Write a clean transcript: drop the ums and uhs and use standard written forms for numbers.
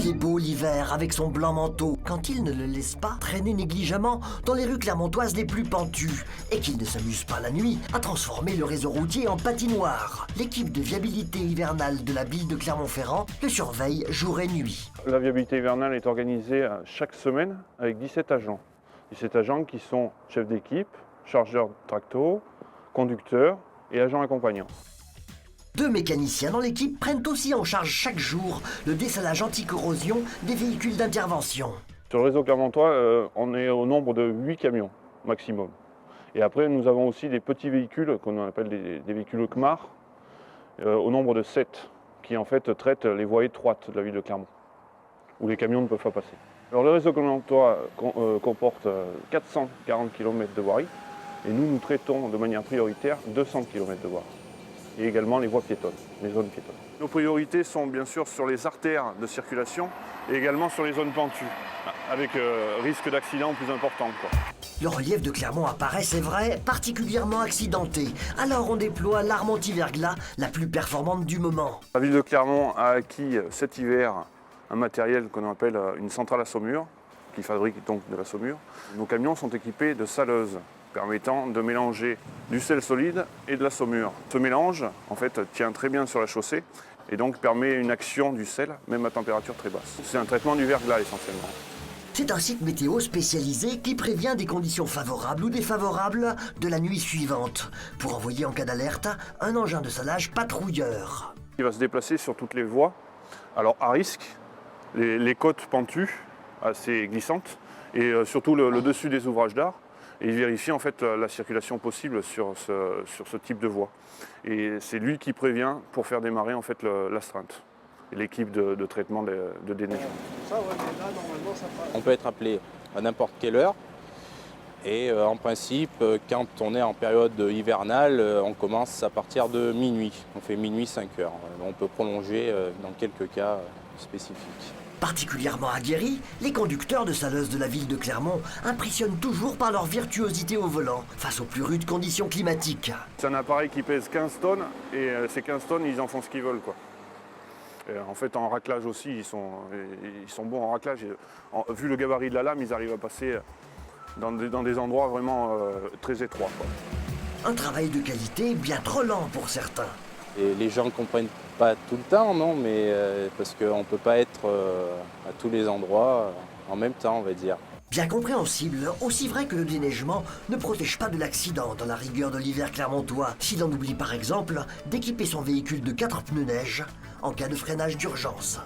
Il est beau l'hiver avec son blanc manteau, quand il ne le laisse pas traîner négligemment dans les rues clermontoises les plus pentues et qu'il ne s'amuse pas la nuit à transformer le réseau routier en patinoire. L'équipe de viabilité hivernale de la ville de Clermont-Ferrand le surveille jour et nuit. La viabilité hivernale est organisée chaque semaine avec 17 agents. 17 agents qui sont chefs d'équipe, chargeurs de tracto, conducteurs et agents accompagnants. 2 mécaniciens dans l'équipe prennent aussi en charge chaque jour le dessalage anti-corrosion des véhicules d'intervention. Sur le réseau clermontois, on est au nombre de 8 camions maximum. Et après, nous avons aussi des petits véhicules qu'on appelle des véhicules CMAR, au nombre de 7, qui en fait traitent les voies étroites de la ville de Clermont, où les camions ne peuvent pas passer. Alors le réseau clermontois comporte 440 km de voirie, et nous traitons de manière prioritaire 200 km de voirie. Et également les voies piétonnes, les zones piétonnes. Nos priorités sont bien sûr sur les artères de circulation et également sur les zones pentues, avec risque d'accident plus important, quoi. Le relief de Clermont apparaît, c'est vrai, particulièrement accidenté. Alors on déploie l'arme anti-verglas la plus performante du moment. La ville de Clermont a acquis cet hiver un matériel qu'on appelle une centrale à saumure, qui fabrique donc de la saumure. Nos camions sont équipés de saleuses, permettant de mélanger du sel solide et de la saumure. Ce mélange, en fait, tient très bien sur la chaussée et donc permet une action du sel, même à température très basse. C'est un traitement du verglas essentiellement. C'est un site météo spécialisé qui prévient des conditions favorables ou défavorables de la nuit suivante, pour envoyer en cas d'alerte un engin de salage patrouilleur. Il va se déplacer sur toutes les voies, alors à risque, les côtes pentues, assez glissantes, et surtout le dessus des ouvrages d'art. Et il vérifie en fait la circulation possible sur ce type de voie. Et c'est lui qui prévient pour faire démarrer en fait l'astreinte et l'équipe de traitement de déneigement. On peut être appelé à n'importe quelle heure. Et en principe, quand on est en période hivernale, on commence à partir de minuit. On fait minuit 5 heures. On peut prolonger dans quelques cas spécifiques. Particulièrement aguerris, les conducteurs de saleuses de la ville de Clermont impressionnent toujours par leur virtuosité au volant, face aux plus rudes conditions climatiques. C'est un appareil qui pèse 15 tonnes et ces 15 tonnes, ils en font ce qu'ils veulent, quoi. Et en fait, en raclage aussi, ils sont bons en raclage. Vu le gabarit de la lame, ils arrivent à passer dans des endroits vraiment très étroits, quoi. Un travail de qualité bien trop lent pour certains. Et les gens ne comprennent pas tout le temps, non, mais parce qu'on ne peut pas être à tous les endroits en même temps, on va dire. Bien compréhensible, aussi vrai que le déneigement ne protège pas de l'accident dans la rigueur de l'hiver clermontois, si l'on oublie par exemple d'équiper son véhicule de 4 pneus neige en cas de freinage d'urgence.